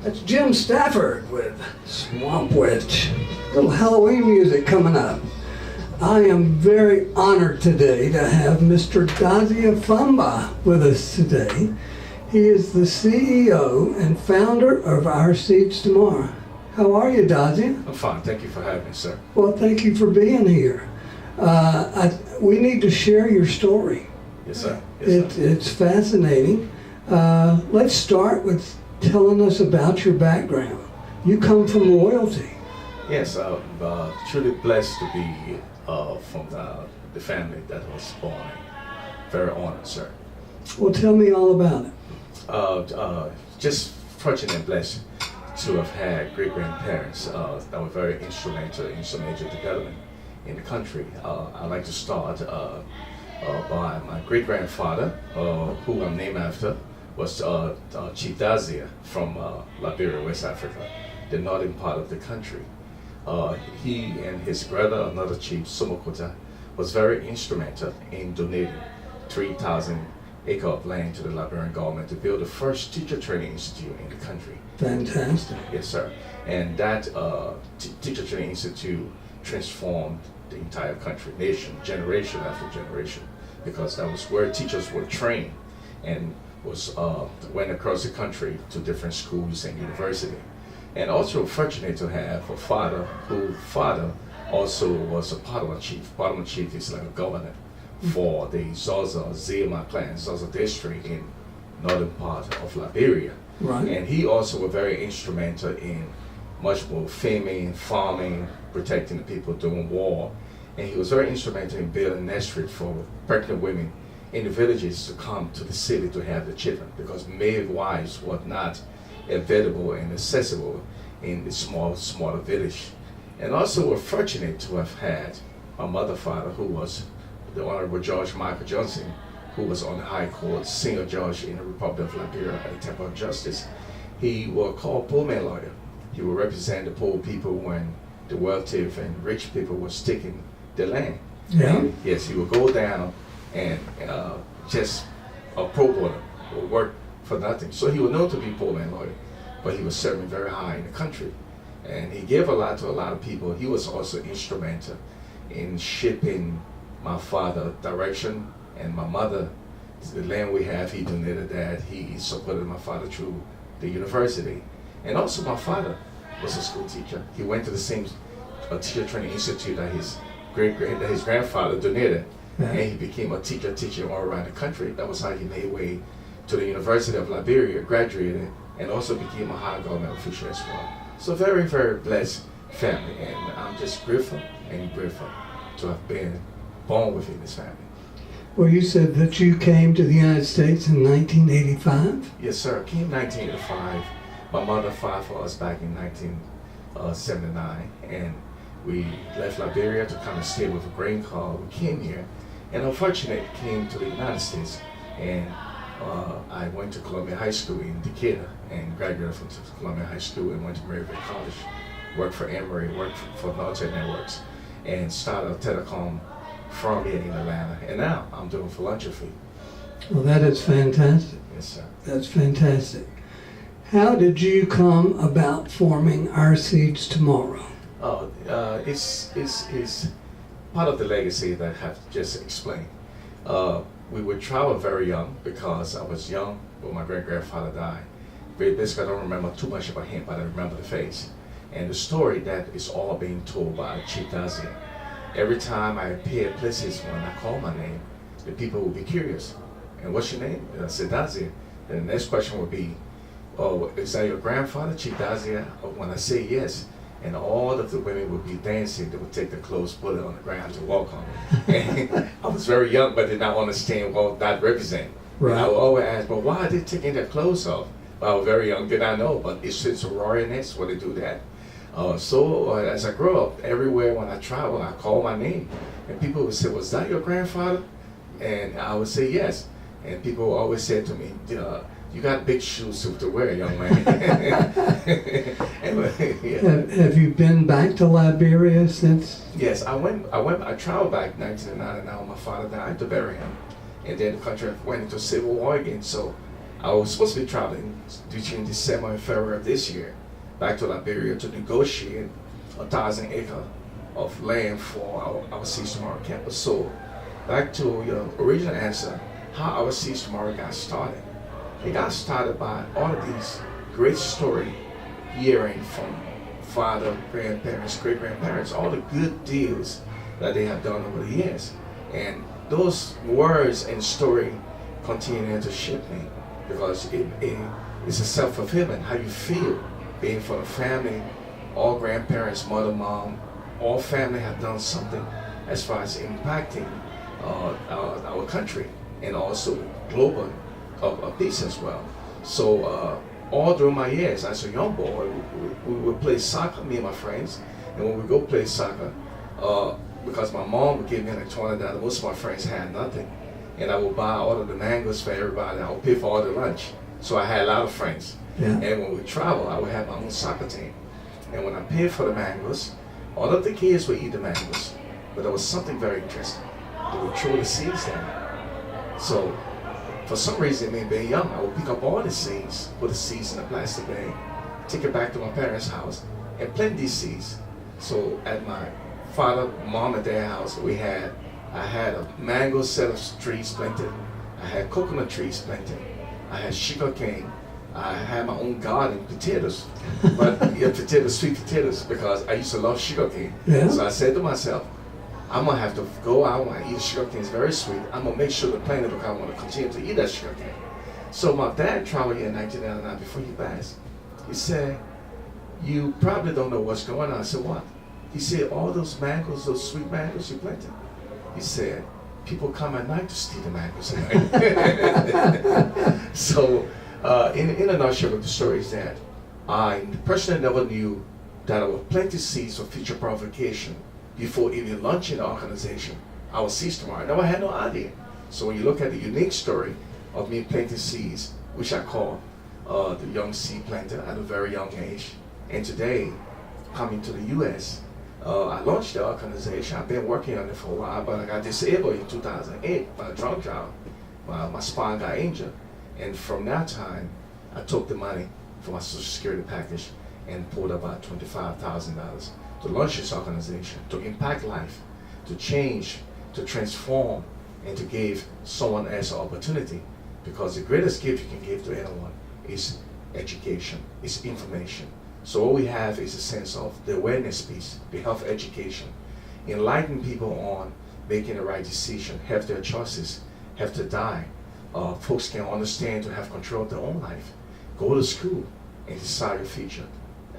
That's Jim Stafford with Swamp Witch. Little Halloween music coming up. I am very honored today to have Mr. Dazia Fumbah with us today. He is the CEO and founder of Our Seeds Tomorrow. How are you, Dazia? I'm fine. Thank you for having me, sir. Well, thank you for being here. We need to share your story. Yes, sir. Yes, sir. It's fascinating. Let's start with telling us about your background. You come from royalty. Yes, I'm truly blessed to be from the family that was born. Very honored, sir. Well, tell me all about it. Just fortunate and blessed to have had great-grandparents that were very instrumental in some major development in the country. I'd like to start by my great-grandfather, who I'm named after, was Chief Dazia from Liberia, West Africa, the northern part of the country. He and his brother, another chief, Sumokota, was very instrumental in donating 3,000 acres of land to the Liberian government to build the first teacher training institute in the country. Fantastic. Yes, sir. And that teacher training institute transformed the entire country, nation, generation after generation, because that was where teachers were trained and went across the country to different schools and universities. And also fortunate to have a father who also was a Padua chief. Padua chief is like a governor for the Ymca clan, Zaza district in northern part of Liberia. Right. And he also was very instrumental in much more farming, protecting the people during war. And he was very instrumental in building nursery for pregnant women in the villages to come to the city to have the children, because midwives were not available and accessible in the smaller village. And also we're fortunate to have had my mother father, who was the Honorable George Michael Johnson, who was on the High Court, senior judge in the Republic of Liberia at the Temple of Justice. He was called poor man lawyer. He would represent the poor people when the wealthy and rich people were taking the land. Yeah. And yes, he would go down and just pro bono, or work for nothing. So he was known to be poor man lawyer, but he was serving very high in the country. And he gave a lot to a lot of people. He was also instrumental in shaping my father's direction, and my mother, the land we have, he donated that. He supported my father through the university. And also my father was a school teacher. He went to the same teacher training institute that his grandfather donated. Yeah. And he became a teaching all around the country. That was how he made way to the University of Liberia, graduated, and also became a high government official as well. So very, very blessed family, and I'm just grateful to have been born within this family. Well, you said that you came to the United States in 1985? Yes, sir. Came in 1985. My mother fought for us back in 1979, and we left Liberia to kind of stay with a green card. We came here, and unfortunately came to the United States, and I went to Columbia High School in Decatur and graduated from Columbia High School and went to Maryville College, worked for Emory, worked for Military Networks, and started a telecom firm here in Atlanta. And now I'm doing philanthropy. Well, that is fantastic. Yes, sir. That's fantastic. How did you come about forming Our Seeds Tomorrow? It's part of the legacy that I have just explained. We would travel very young because I was young when my great-grandfather died. Basically, I don't remember too much about him, but I remember the face. And the story that is all being told by Chief Dazia. Every time I appear places, when I call my name, the people will be curious. And what's your name? And I said, Dazia. And the next question would be, oh, is that your grandfather, Chief Dazia? Or when I say yes, and all of the women would be dancing, they would take their clothes, put it on the ground to walk on. And I was very young, but did not understand what that represented. Right. And I would always ask, but why are they taking their clothes off? Well, I was very young, did not know, but it's a royalness when they do that. So as I grow up, everywhere when I travel, I call my name. And people would say, was that your grandfather? And I would say yes. And people always say to me, you got big shoes to wear, young man. Yeah. Have you been back to Liberia since? Yes, I traveled back in 1999 when my father died to bury him. And then the country went into civil war again. So I was supposed to be traveling between December and February of this year back to Liberia to negotiate 1,000 acres of land for our Seeds Tomorrow campus. So back to your original answer, how our Seeds Tomorrow got started. It got started by all of these great stories hearing from father, grandparents, great-grandparents, all the good deals that they have done over the years. And those words and story continue to shape me because it's a self-fulfillment, how you feel being for the family, all grandparents, mother, mom, all family have done something as far as impacting our country and also global peace as well. So all through my years as a young boy, we would play soccer, me and my friends, and when we go play soccer, because my mom would give me like $20, most of my friends had nothing, and I would buy all of the mangoes for everybody. I would pay for all the lunch, so I had a lot of friends. Yeah. And when we travel, I would have my own soccer team, and when I paid for the mangoes, all of the kids would eat the mangoes, but there was something very interesting. They would throw the seeds down. So for some reason, me being young, I would pick up all the seeds, put the seeds in a plastic bag, take it back to my parents' house, and plant these seeds. So at my father, mom, and dad's house, I had a mango set of trees planted, I had coconut trees planted, I had sugar cane, I had my own garden, potatoes, but potatoes, sweet potatoes, because I used to love sugar cane. Yeah. So I said to myself, I'm gonna have to go out and eat sugar cane. It's very sweet. I'm gonna make sure to plant it because I want to continue to eat that sugar cane. So my dad traveled here in 1999 before he passed. He said, "You probably don't know what's going on." I said, "What?" He said, "All those mangoes, those sweet mangoes you planted." He said, "People come at night to steal the mangoes at night." So, in a nutshell, the story is that I personally never knew that I would plant the seeds for future provocation before even launching the organization, our Seeds Tomorrow. I never had no idea. So when you look at the unique story of me planting seeds, which I call the young seed planter at a very young age, and today, coming to the U.S., I launched the organization. I've been working on it for a while, but I got disabled in 2008 by a drunk driver. My spine got injured, and from that time, I took the money from my Social Security package and pulled about $25,000 to launch this organization, to impact life, to change, to transform, and to give someone else an opportunity. Because the greatest gift you can give to anyone is education, is information. So what we have is a sense of the awareness piece, the health education, enlighten people on making the right decision, have their choices, have to die. Folks can understand to have control of their own life, go to school and decide your future.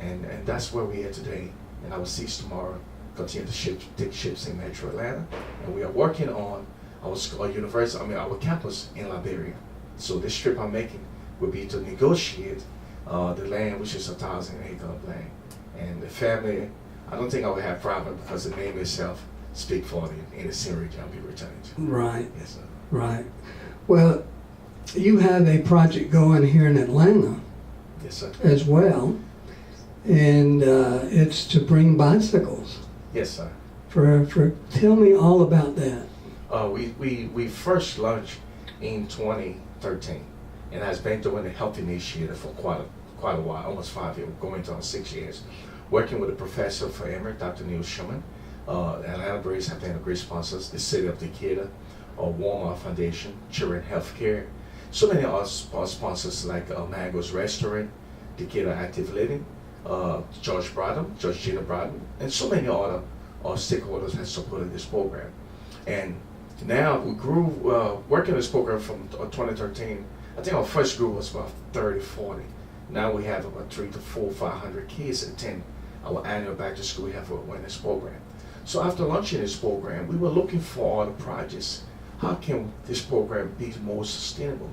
And that's where we are today. And our Seeds Tomorrow continue to take ships in Metro Atlanta, and we are working on our campus in Liberia. So this trip I'm making will be to negotiate the land, which is 1,000 acres of land. And the family, I don't think I will have problem because the name itself speaks for the in the scenery I'll be returning to. Right. Yes, sir. Right. Well, you have a project going here in Atlanta Yes, sir. as well, and it's to bring bicycles. Yes, sir. Tell me all about that. We first launched in 2013, and has been doing the health initiative for quite a while, almost 5 years, going to 6 years, working with a professor for Ymca, Dr. Neil Schumann. Atlanta Braves have been a great sponsors, the City of Decatur, Walmart Foundation, Children Healthcare, so many other sponsors like Mango's Restaurant, Decatur Active Living, Judge Gina Brodden, and so many other stakeholders have supported this program. And now we grew, working this program from 2013, I think our first group was about 30, 40. Now we have about 300 to 400, 500 kids attend our annual back to school health awareness program. So after launching this program, we were looking for other projects. How can this program be more sustainable?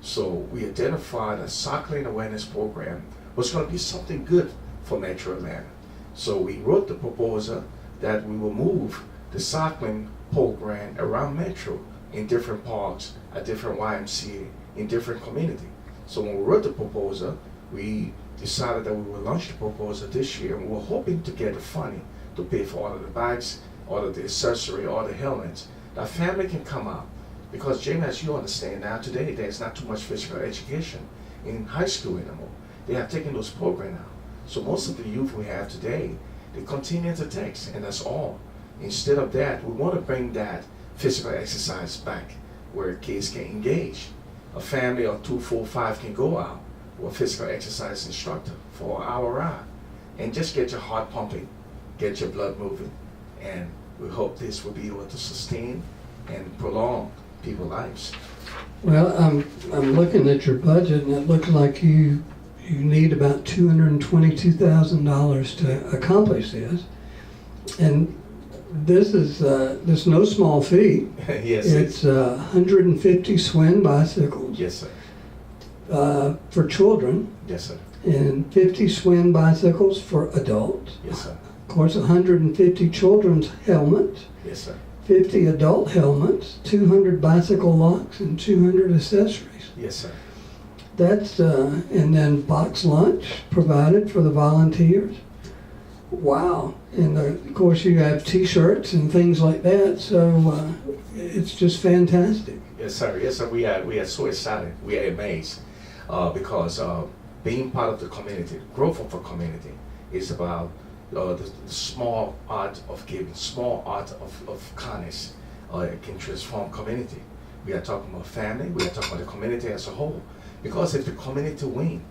So we identified a cycling awareness program was going to be something good for Metro Atlanta. So we wrote the proposal that we will move the cycling program around Metro in different parks, at different YMCA, in different communities. So when we wrote the proposal, we decided that we would launch the proposal this year, and we were hoping to get the funding to pay for all of the bikes, all of the accessory, all the helmets. That family can come out Because Jamie, as you understand now today, there's not too much physical education in high school anymore. They have taken those programs now. So most of the youth we have today, they continue to text, and that's all. Instead of that, we want to bring that physical exercise back where kids can engage. A family of 2, 4, 5 can go out with a physical exercise instructor for an hour ride and just get your heart pumping, get your blood moving. And we hope this will be able to sustain and prolong people's lives. Well, I'm looking at your budget, and it looks like you need about $222,000 to accomplish this. And this is no small feat. Yes, it's 150 Swin bicycles. Yes, sir. For children. Yes, sir. And 50 Swin bicycles for adults. Yes, sir. Of course, 150 children's helmets. Yes, sir. 50 adult helmets, 200 bicycle locks, and 200 accessories. Yes, sir. That's and then box lunch provided for the volunteers. Wow. And of course you have t-shirts and things like that, so it's just fantastic. Yes, sir. Yes, sir. We are so excited. We are amazed because being part of the community, growth of a community, is about the small art of giving, small art of kindness can transform community. We are talking about family. We are talking about the community as a whole. Because if the community win,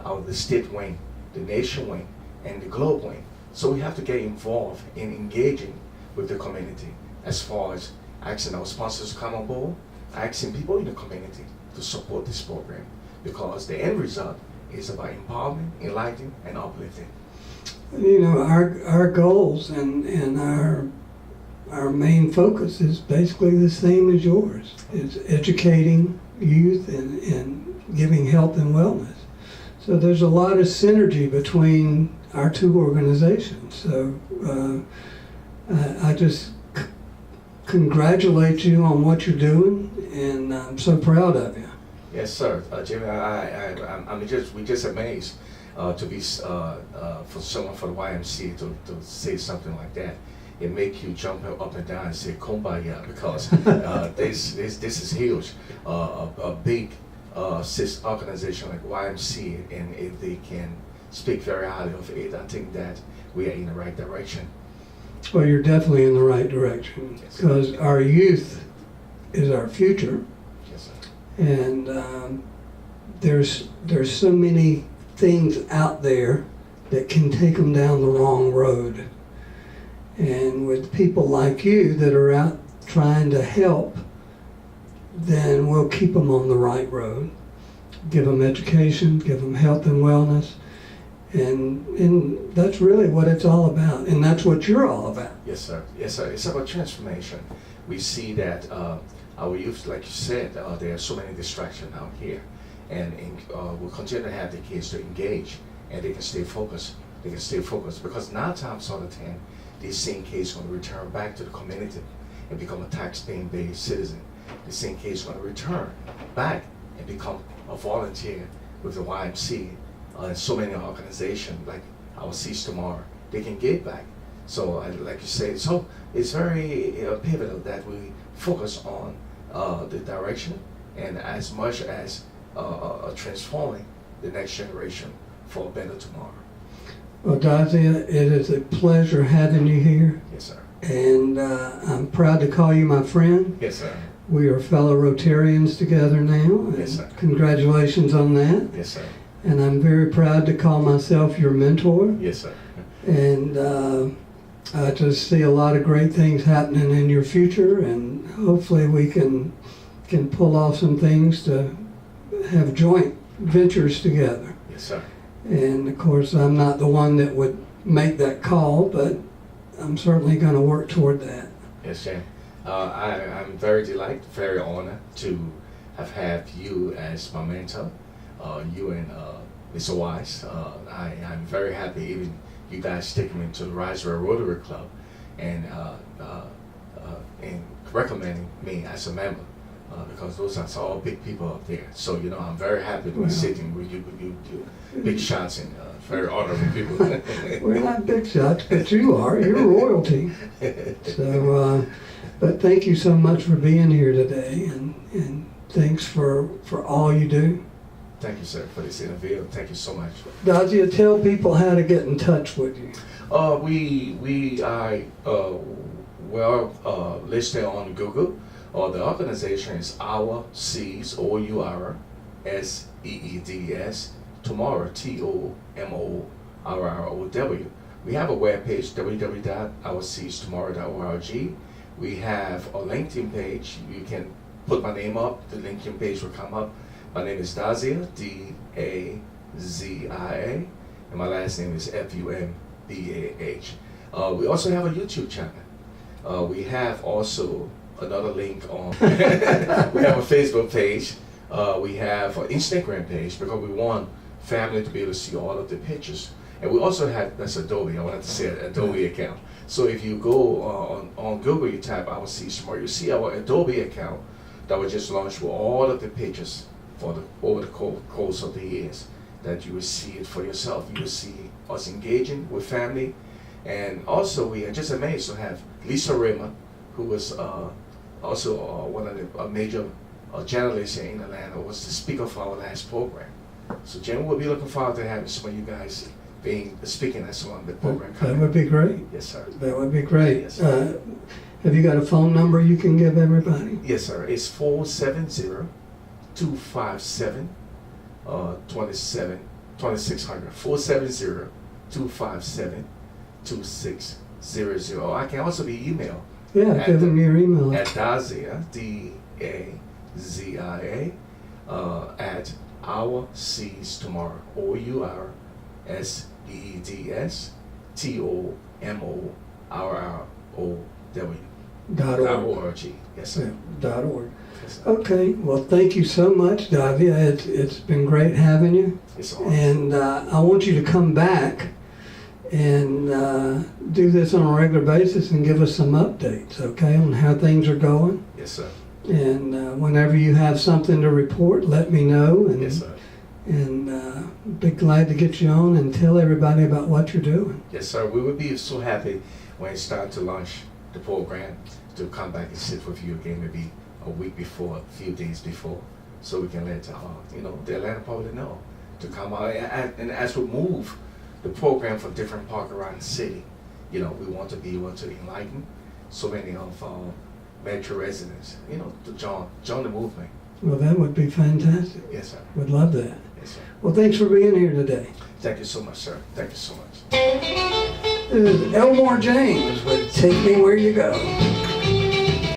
the state win, the nation win, and the globe win. So we have to get involved in engaging with the community as far as asking our sponsors to come on board, asking people in the community to support this program. Because the end result is about empowering, enlightening, and uplifting. You know, our goals and our main focus is basically the same as yours. It's educating youth and giving health and wellness. So there's a lot of synergy between our two organizations. So I just congratulate you on what you're doing, and I'm so proud of you. Yes, sir. Jimmy, we're just amazed to be for someone from the YMCA to say something like that. It makes you jump up and down and say "Kumbaya" because this is huge. A big organization like YMCA, and if they can speak very highly of it, I think that we are in the right direction. Well, you're definitely in the right direction because our youth is our future. Yes, sir. And there's so many things out there that can take them down the wrong road. And with people like you that are out trying to help, then we'll keep them on the right road. Give them education, give them health and wellness. And that's really what it's all about. And that's what you're all about. Yes, sir. Yes, sir. It's about transformation. We see that our youth, like you said, there are so many distractions out here. And we'll continue to have the kids to engage, and they can stay focused. They can stay focused because 9 times out of 10, these same kids are going to return back to the community and become a tax-paying-based citizen. The same kids are going to return back and become a volunteer with the YMCA and so many organizations like our Seas Tomorrow. They can give back. So, like you say, so it's very pivotal that we focus on the direction and as much as transforming the next generation for a better tomorrow. Well, Dazia, it is a pleasure having you here. Yes, sir. And I'm proud to call you my friend. Yes, sir. We are fellow Rotarians together now. Yes, sir. Congratulations on that. Yes, sir. And I'm very proud to call myself your mentor. Yes, sir. And I just see a lot of great things happening in your future, and hopefully we can pull off some things to have joint ventures together. Yes, sir. And of course, I'm not the one that would make that call, but I'm certainly going to work toward that. Yes, Jim. I'm very delighted, very honored to have had you as my mentor. You and Mr. Wise. I'm very happy even you guys taking me to the Riseboro Rotary Club and recommending me as a member. Because those are all big people up there. So, you know, I'm very happy to be sitting with you big shots and very honorable people. We're not big shots, but you are. You're royalty. So But thank you so much for being here today, and thanks for all you do. Thank you, sir, for this interview. Thank you so much. Dazia, tell people how to get in touch with you. We are listed on Google. The organization is Our Seeds, OURSEEDS, Tomorrow, TOMORROW. We have a webpage, www.ourseedstomorrow.org. We have a LinkedIn page. You can put my name up. The LinkedIn page will come up. My name is Dazia, D-A-Z-I-A, and my last name is Fumbah. We also have a YouTube channel. We have also another link on, we have a Facebook page. We have an Instagram page because we want family to be able to see all of the pictures. And we also have, that's Adobe, I wanted to say an Adobe account. So if you go on Google, you type Our Seeds Tomorrow, you see our Adobe account that was just launched with all of the pictures over the course of the years, that you will see it for yourself. You will see us engaging with family. And also we are just amazed to have Lisa Rimmer, who was also one of the major journalists here in Atlanta, was the speaker for our last program. So Jen, we'll be looking forward to having some of you guys speaking at some of the program. That would be great. Yes, sir. That would be great. Yes, sir. Have you got a phone number you can give everybody? Yes, sir. It's 470-257-2600. 470-257-2600. I can also be emailed. Yeah, give them your email. At Dazia, D-A-Z-I-A, at Our Seeds Tomorrow, OURSEEDS, TOMORROW. .org. Yes, sir. Yeah, .org. Yes, sir. Okay, well, thank you so much, Dazia. It's been great having you. It's awesome. And I want you to come back and do this on a regular basis and give us some updates, okay, on how things are going. Yes, sir. And whenever you have something to report, let me know. And, Yes, sir. And be glad to get you on and tell everybody about what you're doing. Yes, sir. We would be so happy when it's time to launch the program to come back and sit with you again, maybe a week before, a few days before, so we can let the Atlanta public know to come out. And as we move the program from different parts around the city, we want to be able to enlighten so many of our metro residents, to join the movement. Well, that would be fantastic. Yes, sir. Would love that. Yes, sir. Well, thanks for being here today. Thank you so much, sir. Thank you so much. This is Elmore James with Take Me Where You Go.